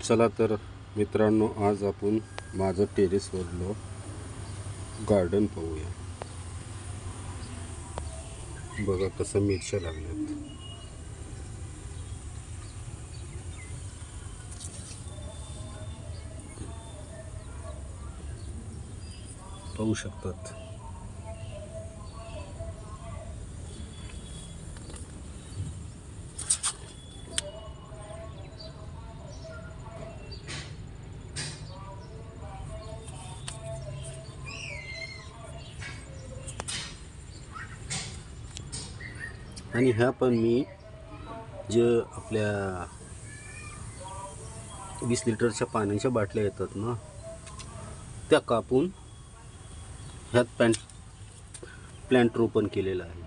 चला तर मित्रांनो, आज आपण माझं टेरेसवरलं गार्डन पाहूया. बघा कसं मिरच्या लागल्यात. पाहू शकतात. आणि ह्या पण मी जे आपल्या 20 लिटरच्या पाण्याच्या बाटल्या येतात ना, त्या कापून ह्यात प्लांट रोपण केलेलं आहे.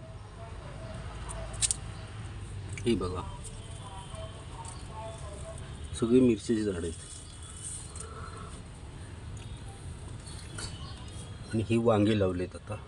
ही बघा, सगळी मिरचीची झाड आहेत. आणि ही वांगे लावलेत आता.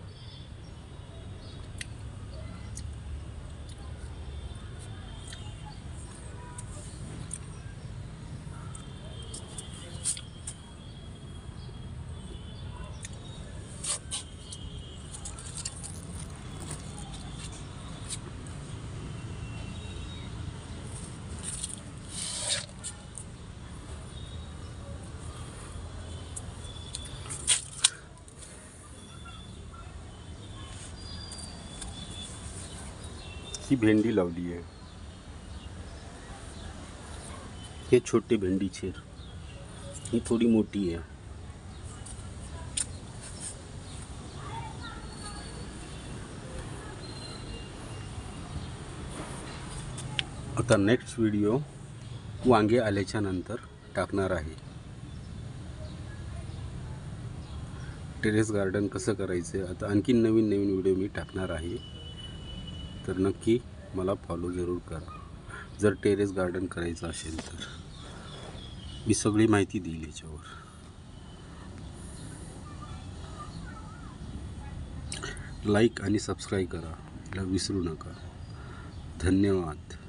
ही भेंडी लावली आहे. हे छोटी भेंडी चिर, ही थोडी मोठी आहे. आता नेक्स्ट व्हिडिओ वांगे आल्याच्या नंतर टाकणार आहे. टेरेस गार्डन कसं करायचं आता आणखीन नवीन व्हिडिओ मी टाकणार आहे. तर नक्की मला फॉलो जरूर करा. जर टेरेस गार्डन करायचं असेल तर मी सगळी माहिती देईल याच्यावर. लाईक आणि सबस्क्राईब करा, विसरू नका. धन्यवाद.